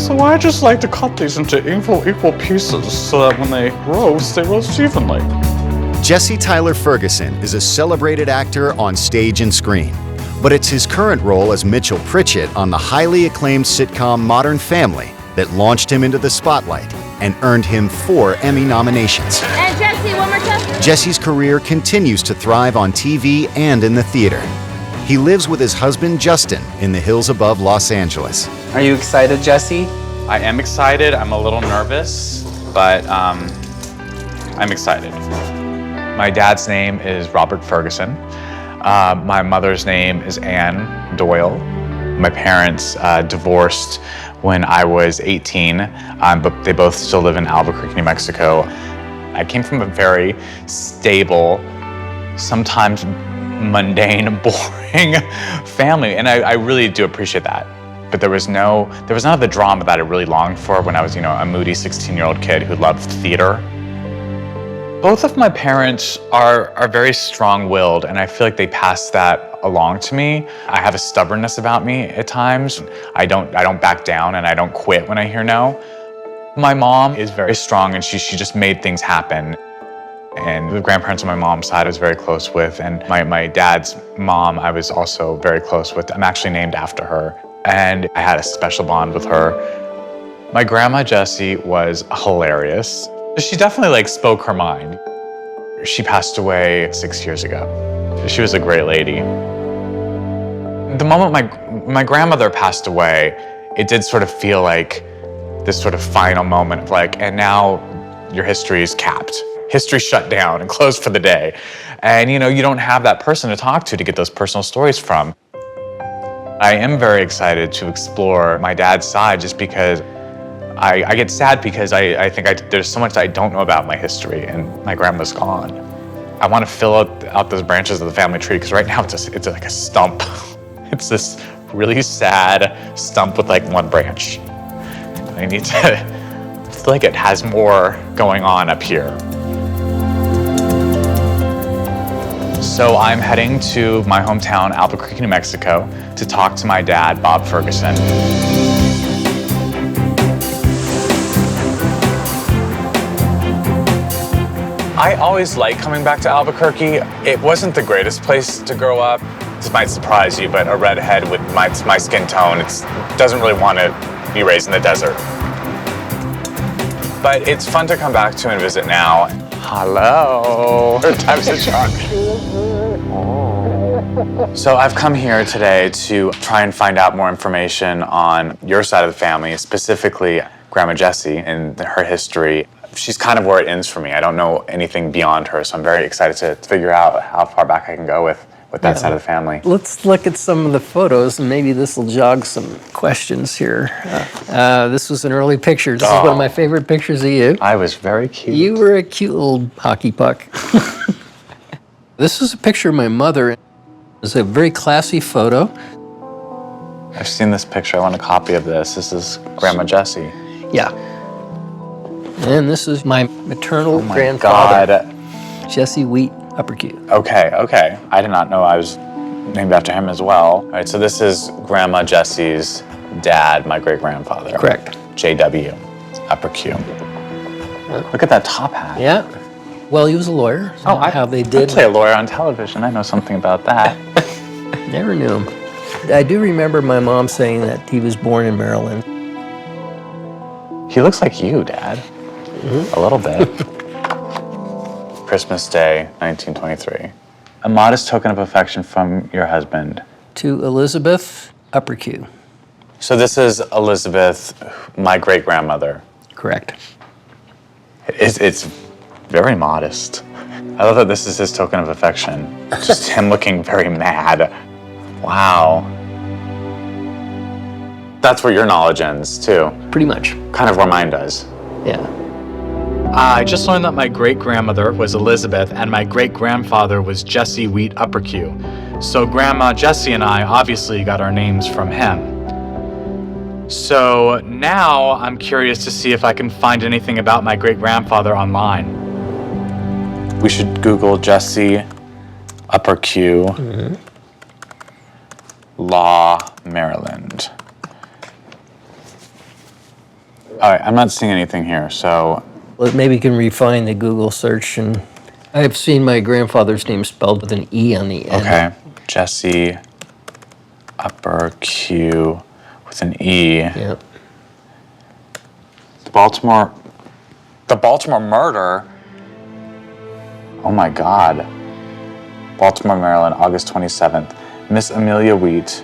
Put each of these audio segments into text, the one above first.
So I just like to cut these into equal pieces so that when they roast evenly. Jesse Tyler Ferguson is a celebrated actor on stage and screen, but it's his current role as Mitchell Pritchett on the highly acclaimed sitcom Modern Family that launched him into the spotlight and earned him 4 Emmy nominations. And Jesse, one more time. Jesse's career continues to thrive on TV and in the theater. He lives with his husband Justin in the hills above Los Angeles. Are you excited, Jesse? I am excited. I'm a little nervous, but I'm excited. My dad's name is Robert Ferguson. My mother's name is Ann Doyle. My parents divorced when I was 18, but they both still live in Albuquerque, New Mexico. I came from a very stable, sometimes mundane, boring family, and I really do appreciate that. But there was none of the drama that I really longed for when I was, a moody 16-year-old kid who loved theater. Both of my parents are very strong-willed, and I feel like they pass that along to me. I have a stubbornness about me at times. I don't back down, and I don't quit when I hear no. My mom is very strong, and she just made things happen. And the grandparents on my mom's side I was very close with, and my dad's mom I was also very close with. I'm actually named after her, and I had a special bond with her. My grandma Jessie was hilarious. She definitely spoke her mind. She passed away 6 years ago. She was a great lady. The moment my grandmother passed away, it did sort of feel like this sort of final moment of and now your history is capped. History shut down and closed for the day. And you don't have that person to talk to get those personal stories from. I am very excited to explore my dad's side just because I get sad because I think there's so much I don't know about my history, and my grandma's gone. I want to fill out those branches of the family tree because right now it's like a stump. It's this really sad stump with one branch. I need to feel like it has more going on up here. So I'm heading to my hometown, Albuquerque, New Mexico, to talk to my dad, Bob Ferguson. I always like coming back to Albuquerque. It wasn't the greatest place to grow up. This might surprise you, but a redhead with my skin tone, doesn't really want to be raised in the desert. But it's fun to come back to and visit now. Hello. Third time's a charm. So I've come here today to try and find out more information on your side of the family, specifically Grandma Jessie and her history. She's kind of where it ends for me. I don't know anything beyond her, so I'm very excited to figure out how far back I can go with that side of the family. Let's look at some of the photos, and maybe this will jog some questions here. This was an early picture. This is one of my favorite pictures of you. I was very cute. You were a cute little hockey puck. This is a picture of my mother. It's a very classy photo. I've seen this picture. I want a copy of this. This is Grandma Jessie. Yeah. And this is my maternal grandfather, Jesse Uppercue. Okay. I did not know I was named after him as well. All right, so this is Grandma Jessie's dad, my great-grandfather. Correct. J.W. Uppercue. Look at that top hat. Yeah. Well, he was a lawyer. So how they did. I play a lawyer on television. I know something about that. Never knew him. I do remember my mom saying that he was born in Maryland. He looks like you, Dad. A little bit. Christmas Day, 1923. A modest token of affection from your husband. To Elizabeth Uppercue. So this is Elizabeth, my great-grandmother. Correct. It's very modest. I love that this is his token of affection. Just him looking very mad. Wow. That's where your knowledge ends, too. Pretty much. Kind of where mine does. Yeah. I just learned that my great-grandmother was Elizabeth and my great-grandfather was Jesse Uppercue. So Grandma Jessie and I obviously got our names from him. So now I'm curious to see if I can find anything about my great-grandfather online. We should Google Jesse Uppercue, Law, Maryland. All right, I'm not seeing anything here, so Well, maybe you can refine the Google search. And I've seen my grandfather's name spelled with an E on the end. okay. Jesse Uppercue with an E. Yeah. The Baltimore murder. Oh my God. Baltimore, Maryland, August 27th. Miss Amelia Wheat,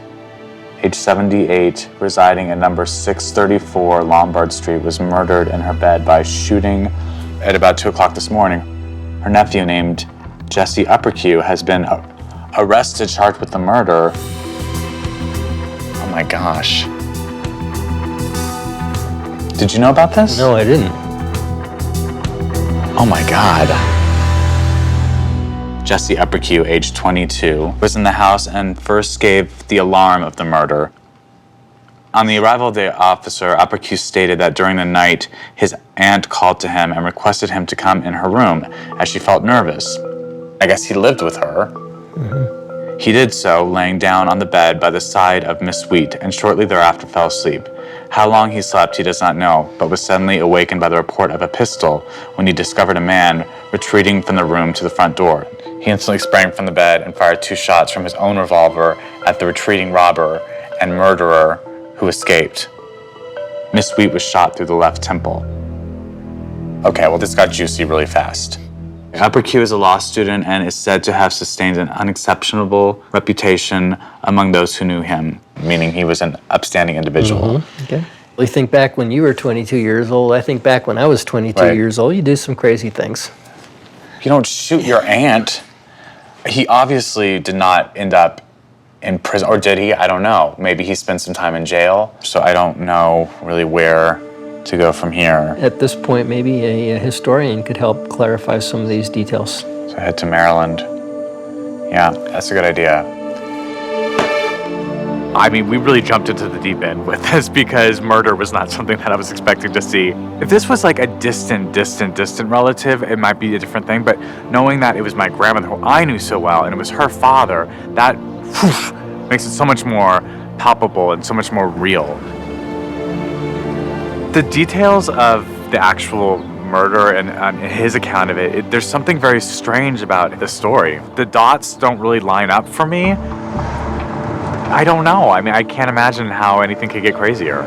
age 78, residing at number 634 Lombard Street, was murdered in her bed by shooting at about 2 o'clock this morning. Her nephew, named Jesse Uppercue, has been arrested, charged with the murder. Oh my gosh. Did you know about this? No, I didn't. Oh my God. Jesse Uppercue, age 22, was in the house and first gave the alarm of the murder. On the arrival of the officer, Uppercue stated that during the night, his aunt called to him and requested him to come in her room as she felt nervous. I guess he lived with her. Mm-hmm. He did so, laying down on the bed by the side of Miss Wheat, and shortly thereafter fell asleep. How long he slept, he does not know, but was suddenly awakened by the report of a pistol when he discovered a man retreating from the room to the front door. He instantly sprang from the bed and fired 2 shots from his own revolver at the retreating robber and murderer, who escaped. Miss Wheat was shot through the left temple. Okay, well, this got juicy really fast. Uppercue is a law student and is said to have sustained an unexceptionable reputation among those who knew him, meaning he was an upstanding individual. Mm-hmm. Okay. Well, you think back when you were 22 years old. I think back when I was 22 Right. years old. You do some crazy things. You don't shoot your aunt. He obviously did not end up in prison, or did he? I don't know. Maybe he spent some time in jail, so I don't know really where to go from here. At this point, maybe a historian could help clarify some of these details. So head to Maryland. Yeah, that's a good idea. I mean, we really jumped into the deep end with this because murder was not something that I was expecting to see. If this was like a distant relative, it might be a different thing, but knowing that it was my grandmother who I knew so well and it was her father, that makes it so much more palpable and so much more real. The details of the actual murder and his account of it, there's something very strange about the story. The dots don't really line up for me. I don't know. I mean, I can't imagine how anything could get crazier.